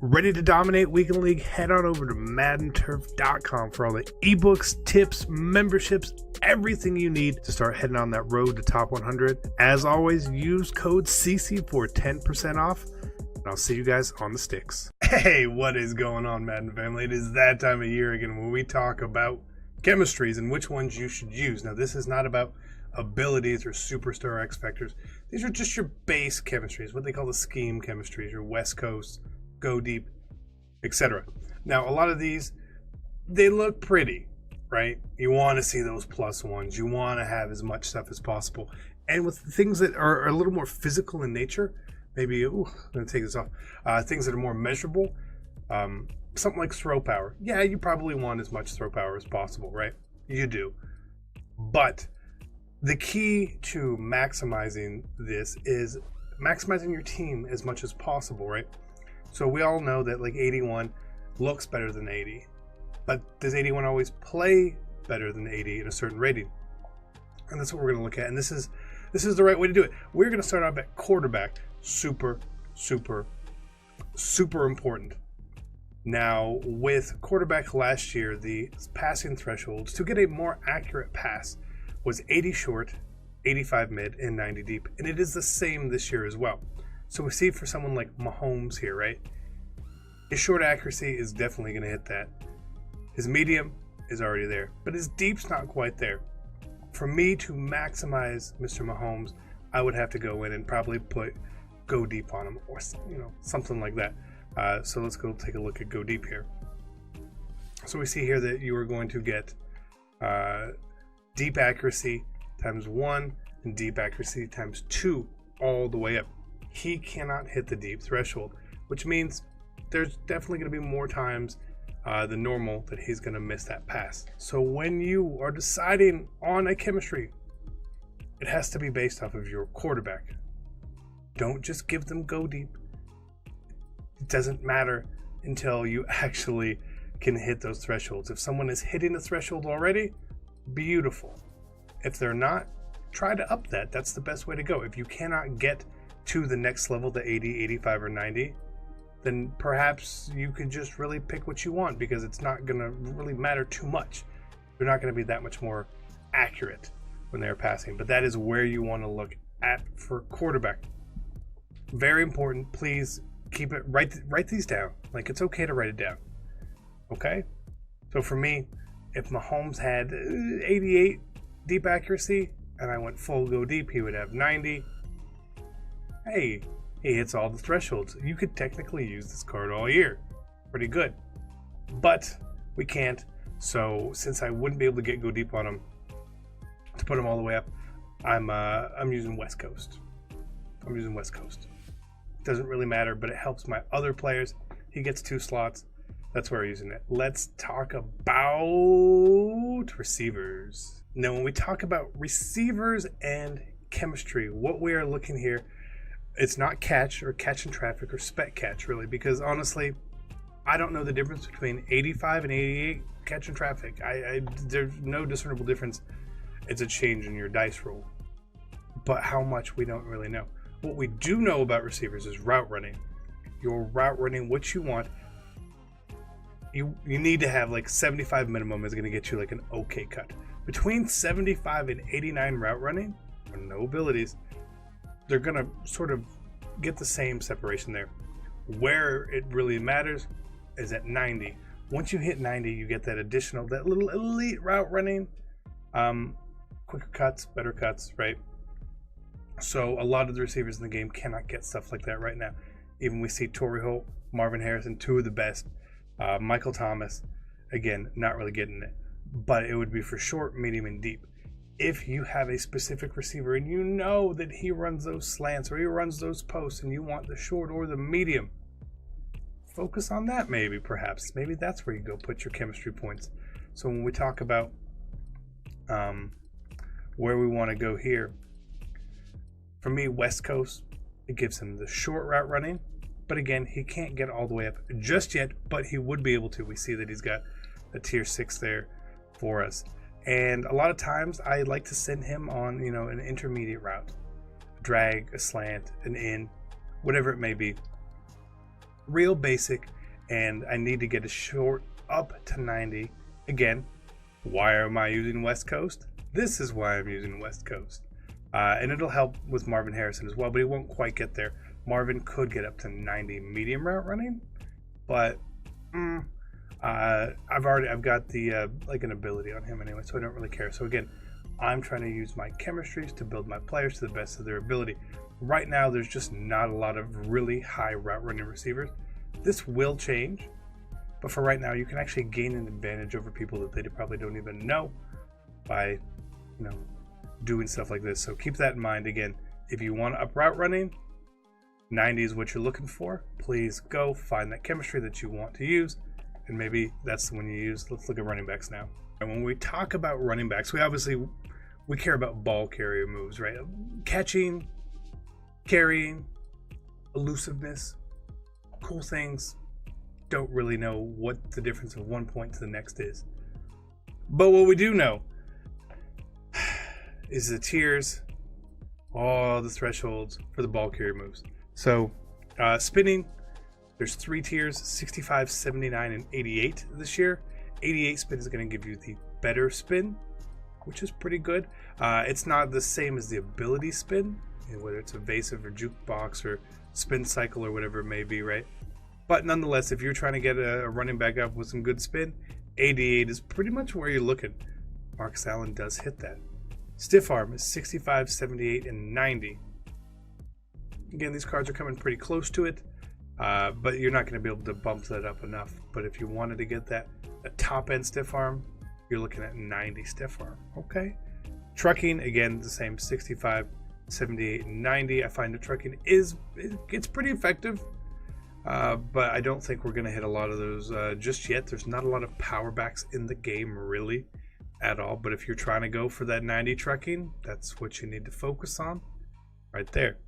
Ready to dominate Weekend League? Head on over to MaddenTurf.com for all the ebooks, tips, memberships, everything you need to start heading on that road to top 100. As always, use code CC for 10% off, and I'll see you guys on the sticks. Hey, what is going on, Madden family? It is that time of year again when we talk about chemistries and which ones you should use. Now, this is not about abilities or superstar X factors. These are just your base chemistries, what they call the scheme chemistries, your West Coast, go deep, etc. Now, a lot of these, they look pretty, right? You want to see those plus ones. You want to have as much stuff as possible. And with things that are a little more physical in nature, maybe, I'm going to take this off, things that are more measurable, something like throw power. Yeah, you probably want as much throw power as possible, right? You do. But the key to maximizing this is maximizing your team as much as possible, right? So we all know that like 81 looks better than 80, but does 81 always play better than 80 in a certain rating? And that's what we're going to look at. And this is the right way to do it. We're going to start off at quarterback. Super important. Now, with quarterback last year, the passing thresholds to get a more accurate pass was 80 short, 85 mid, and 90 deep. And it is the same this year as well. So we see for someone like Mahomes here, right? His short accuracy is definitely going to hit that. His medium is already there, but his deep's not quite there. For me to maximize Mr. Mahomes, I would have to go in and probably put go deep on him, or something like that. So let's go take a look at go deep here. So we see here that you are going to get deep accuracy times 1 and deep accuracy times 2 all the way up. He cannot hit the deep threshold, which means there's definitely going to be more times than normal that he's going to miss that pass. So when you are deciding on a chemistry, it has to be based off of your quarterback. Don't just give them go deep. It doesn't matter until you actually can hit those thresholds. If someone is hitting a threshold already, beautiful. If they're not, try to up that. That's the best way to go. If you cannot get to the next level, the 80, 85, or 90, then perhaps you could just really pick what you want, because it's not going to really matter too much. They're not going to be that much more accurate when they're passing. But that is where you want to look at for quarterback. Very important. Please keep it, write these down. Like, it's okay to write it down. Okay? So for me, if Mahomes had 88 deep accuracy and I went full go deep, he would have 90. Hey, he hits all the thresholds. You could technically use this card all year. Pretty good. But we can't. So since I wouldn't be able to get go deep on him to put him all the way up, I'm using West Coast. I'm using West Coast. Doesn't really matter, but it helps my other players. He gets 2 slots. That's where I'm using it. Let's talk about receivers. Now, when we talk about receivers and chemistry, what we are looking here, it's not catch or catch in traffic or spec catch, really, because honestly, I don't know the difference between 85 and 88 catch in traffic. There's no discernible difference. It's a change in your dice roll. But how much, we don't really know. What we do know about receivers is route running. Your route running, what you want, you need to have like 75 minimum is going to get you like an okay cut. Between 75 and 89 route running, or no abilities, they're going to sort of get the same separation there. Where it really matters is at 90. Once you hit 90, you get that additional, that little elite route running, quicker cuts, better cuts, right? So a lot of the receivers in the game cannot get stuff like that right now. Even we see Torrey Holt, Marvin Harrison, 2 of the best. Michael Thomas, again, not really getting it. But it would be for short, medium, and deep. If you have a specific receiver and you know that he runs those slants or he runs those posts and you want the short or the medium, focus on that maybe, perhaps. Maybe that's where you go put your chemistry points. So when we talk about where we want to go here, for me, West Coast, it gives him the short route running. But again, he can't get all the way up just yet, but he would be able to. We see that he's got a tier 6 there for us. And a lot of times I like to send him on, an intermediate route. Drag, a slant, an in, whatever it may be. real basic, and I need to get a short up to 90. Again, why am I using West Coast? This is why I'm using West Coast. And it'll help with Marvin Harrison as well, but he won't quite get there. Marvin could get up to 90 medium route running, but I've got the like an ability on him anyway, so I don't really care. So again, I'm trying to use my chemistries to build my players to the best of their ability. Right now, there's just not a lot of really high route running receivers. This will change, but for right now, you can actually gain an advantage over people that they probably don't even know by, doing stuff like this. So keep that in mind. Again, if you want to up route running, 90 is what you're looking for. Please go find that chemistry that you want to use, and maybe that's the one you use. Let's look at running backs now. And when we talk about running backs, we care about ball carrier moves, right? Catching, carrying, elusiveness, cool things. Don't really know what the difference of one point to the next is. But what we do know is the tiers, all the thresholds for the ball carrier moves. So spinning, there's 3 tiers, 65, 79, and 88 this year. 88 spin is going to give you the better spin, which is pretty good. It's not the same as the ability spin, whether it's evasive or jukebox or spin cycle or whatever it may be, right? But nonetheless, if you're trying to get a running back up with some good spin, 88 is pretty much where you're looking. Marcus Allen does hit that. Stiff arm is 65, 78, and 90. Again, these cards are coming pretty close to it, but you're not going to be able to bump that up enough. But if you wanted to get that top end stiff arm, you're looking at 90 stiff arm. Okay. Trucking, again, the same 65, 78, and 90. I find the trucking it's pretty effective, but I don't think we're going to hit a lot of those just yet. There's not a lot of power backs in the game, really, at all. But if you're trying to go for that 90 trucking, that's what you need to focus on right there.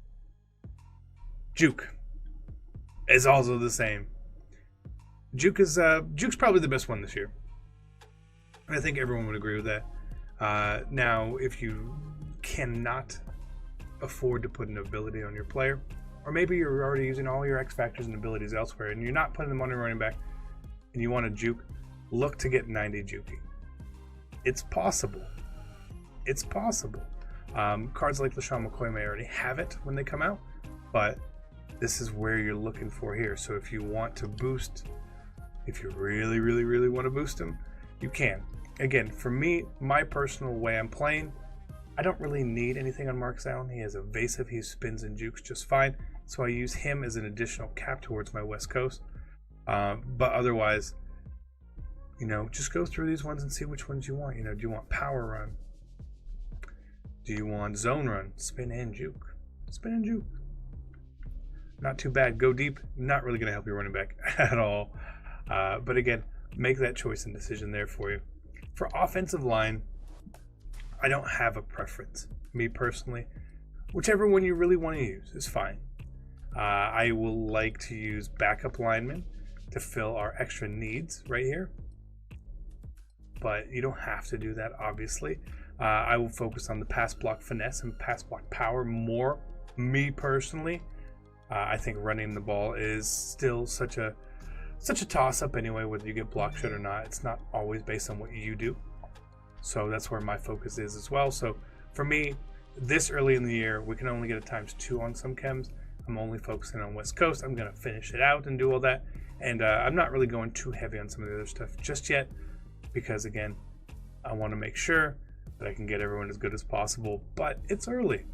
Juke is also the same. Juke's probably the best one this year. I think everyone would agree with that. Now, if you cannot afford to put an ability on your player, or maybe you're already using all your X factors and abilities elsewhere, and you're not putting them on your running back, and you want to juke, look to get 90 juking. It's possible. It's possible. Cards like LaShawn McCoy may already have it when they come out, but this is where you're looking for here. So if you want to boost, if you really, really, really want to boost him, you can. Again, for me, my personal way I'm playing, I don't really need anything on Marcus Allen. He has evasive, he spins and jukes just fine. So I use him as an additional cap towards my West Coast. But otherwise, just go through these ones and see which ones you want. Do you want power run? Do you want zone run? Spin and juke. Spin and juke. Not too bad. Go deep. Not really going to help your running back at all. But again, make that choice and decision there for you. For offensive line, I don't have a preference. Me personally, whichever one you really want to use is fine. I will like to use backup linemen to fill our extra needs right here. But you don't have to do that, obviously. I will focus on the pass block finesse and pass block power more. Me personally, I think running the ball is still such a toss-up anyway, whether you get block shot or not. It's not always based on what you do. So that's where my focus is as well. So for me, this early in the year, we can only get a ×2 on some chems. I'm only focusing on West Coast. I'm going to finish it out and do all that. And I'm not really going too heavy on some of the other stuff just yet, because again, I want to make sure that I can get everyone as good as possible, but it's early.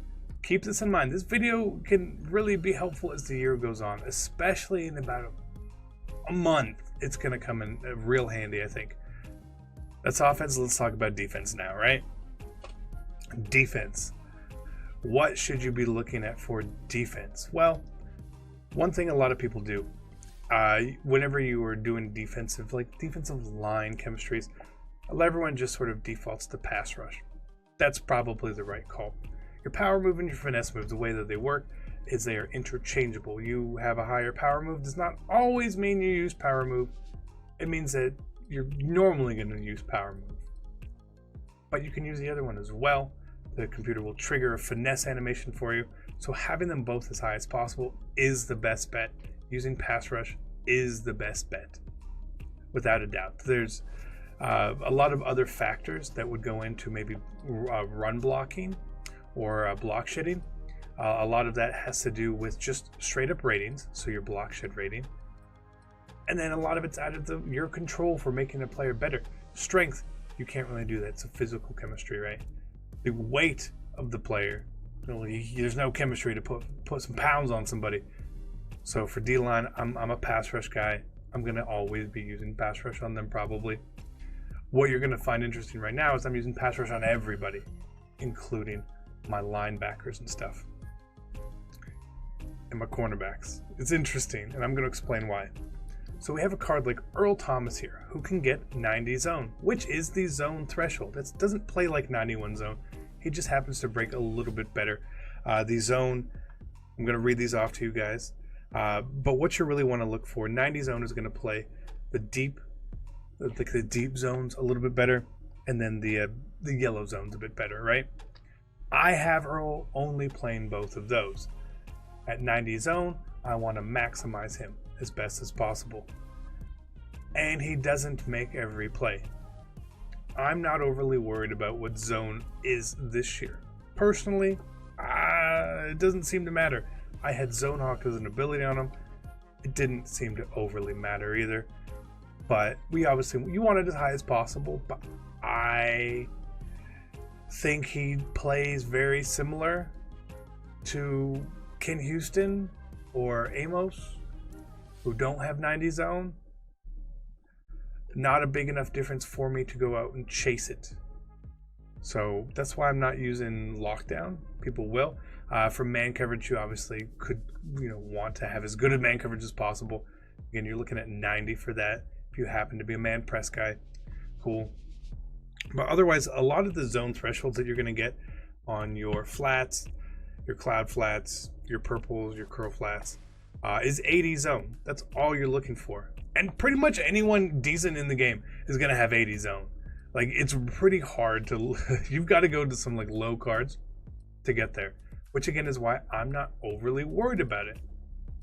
Keep this in mind. This video can really be helpful as the year goes on, especially in about a month. It's going to come in real handy, I think. That's offense. Let's talk about defense now, right? Defense. What should you be looking at for defense? Well, one thing a lot of people do, whenever you are doing defensive line chemistries, everyone just sort of defaults to pass rush. That's probably the right call. Your power move and your finesse move, the way that they work is they are interchangeable. You have a higher power move does not always mean you use power move. It means that you're normally going to use power move, but you can use the other one as well. The computer will trigger a finesse animation for you. So having them both as high as possible is the best bet using pass rush is the best bet, without a doubt. There's a lot of other factors that would go into maybe run blocking or block shedding. A lot of that has to do with just straight up ratings, so your block shed rating. And then a lot of it's out of your control for making a player better. Strength, you can't really do that. It's a physical chemistry, right? The weight of the player, there's no chemistry to put some pounds on somebody. So for D-line, I'm a pass rush guy. I'm going to always be using pass rush on them probably. What you're going to find interesting right now is I'm using pass rush on everybody, including my linebackers and stuff. And my cornerbacks. It's interesting, and I'm going to explain why. So we have a card like Earl Thomas here, who can get 90 zone, which is the zone threshold. It doesn't play like 91 zone. He just happens to break a little bit better. The zone, I'm going to read these off to you guys. But what you really want to look for, 90 zone is going to play the deep zones a little bit better, and then the yellow zones a bit better, right? I have Earl only playing both of those. At 90 zone, I want to maximize him as best as possible. And he doesn't make every play. I'm not overly worried about what zone is this year. Personally, it doesn't seem to matter. I had Zone Hawk as an ability on him. It didn't seem to overly matter either. But you want it as high as possible, but I think he plays very similar to Ken Houston or Amos, who don't have 90 zone. Not a big enough difference for me to go out and chase it. So that's why I'm not using lockdown. People will. For man coverage, you obviously could want to have as good a man coverage as possible. Again, you're looking at 90 for that. If you happen to be a man press guy, cool. But otherwise, a lot of the zone thresholds that you're going to get on your flats, your cloud flats, your purples, your curl flats, is 80 zone. That's all you're looking for. And pretty much anyone decent in the game is going to have 80 zone. Like, it's pretty hard to... You've got to go to some, low cards to get there. Which, again, is why I'm not overly worried about it.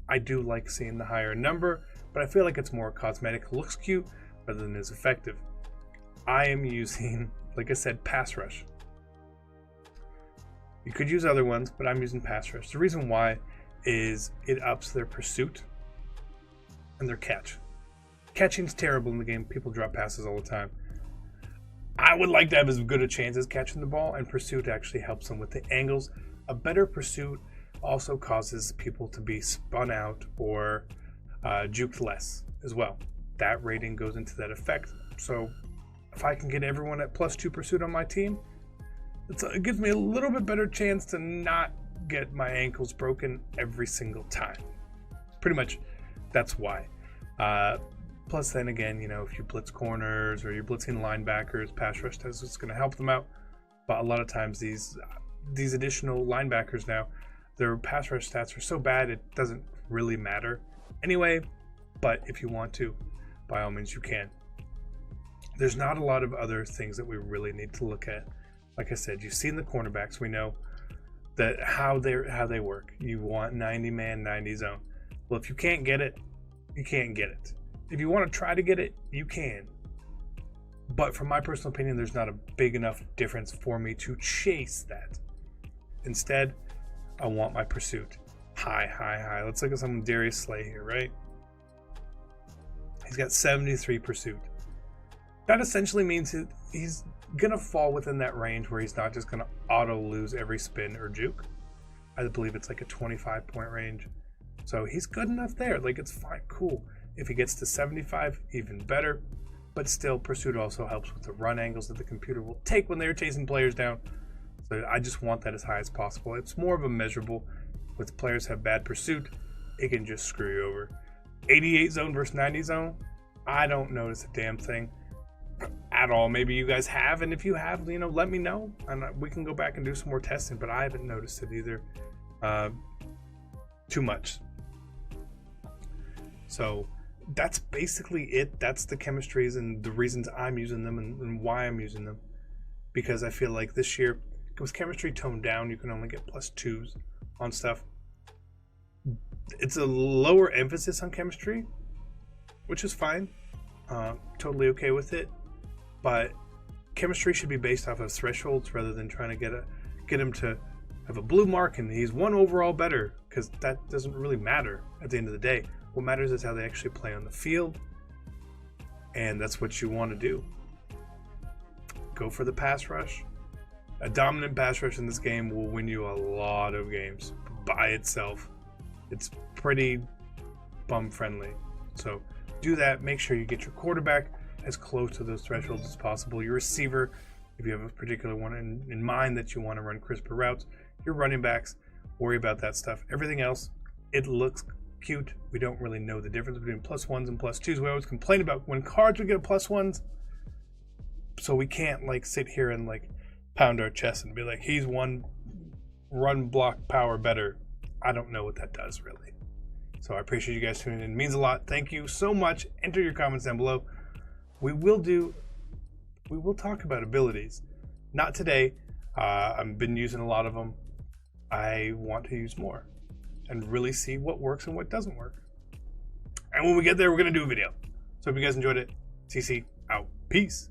I do like seeing the higher number, but I feel like it's more cosmetic. Looks cute rather than as effective. I am using, like I said, pass rush. You could use other ones, but I'm using pass rush. The reason why is it ups their pursuit and their catch. Catching's terrible in the game. People drop passes all the time. I would like to have as good a chance as catching the ball, and pursuit actually helps them with the angles. A better pursuit also causes people to be spun out or juked less as well. That rating goes into that effect. So if I can get everyone at +2 pursuit on my team, it gives me a little bit better chance to not get my ankles broken every single time. Pretty much that's why. Plus then again, if you blitz corners or you're blitzing linebackers, pass rush test is going to help them out. But a lot of times these additional linebackers now, their pass rush stats are so bad it doesn't really matter anyway. But if you want to, by all means you can. There's not a lot of other things that we really need to look at. Like I said, you've seen the cornerbacks. We know that how they work. You want 90 man, 90 zone. Well, if you can't get it, you can't get it. If you want to try to get it, you can. But from my personal opinion, there's not a big enough difference for me to chase that. Instead, I want my pursuit high. Let's look at some Darius Slay here, right? He's got 73 pursuit. That essentially means he's going to fall within that range where he's not just going to auto lose every spin or juke. I believe it's like a 25-point range. So he's good enough there. It's fine, cool. If he gets to 75, even better. But still, pursuit also helps with the run angles that the computer will take when they're chasing players down. So I just want that as high as possible. It's more of a measurable. With players have bad pursuit, it can just screw you over. 88 zone versus 90 zone, I don't notice a damn thing at all. Maybe you guys have, and if you have, let me know, and we can go back and do some more testing. But I haven't noticed it either too much. So that's basically it. That's the chemistries and the reasons I'm using them and why I'm using them. Because I feel like this year, with chemistry toned down, you can only get +2s on stuff. It's a lower emphasis on chemistry, which is fine. Totally okay with it. But chemistry should be based off of thresholds rather than trying to get him to have a blue mark and he's one overall better, because that doesn't really matter at the end of the day. What matters is how they actually play on the field, and that's what you want to do. Go for the pass rush. A dominant pass rush in this game will win you a lot of games by itself. It's pretty bum friendly. So do that. Make sure you get your quarterback as close to those thresholds as possible. Your receiver, if you have a particular one in mind that you want to run crisper routes. Your running backs, worry about that stuff. Everything else, it looks cute. We don't really know the difference between +1s and +2s. We always complain about when cards would get a +1s. So we can't like sit here and like pound our chest and be like, he's one run block power better. I don't know what that does really. So I appreciate you guys tuning in. It means a lot. Thank you so much. Enter your comments down below. We will talk about abilities. Not today. I've been using a lot of them. I want to use more and really see what works and what doesn't work. And when we get there, we're going to do a video. So if you guys enjoyed it, CC out. Peace.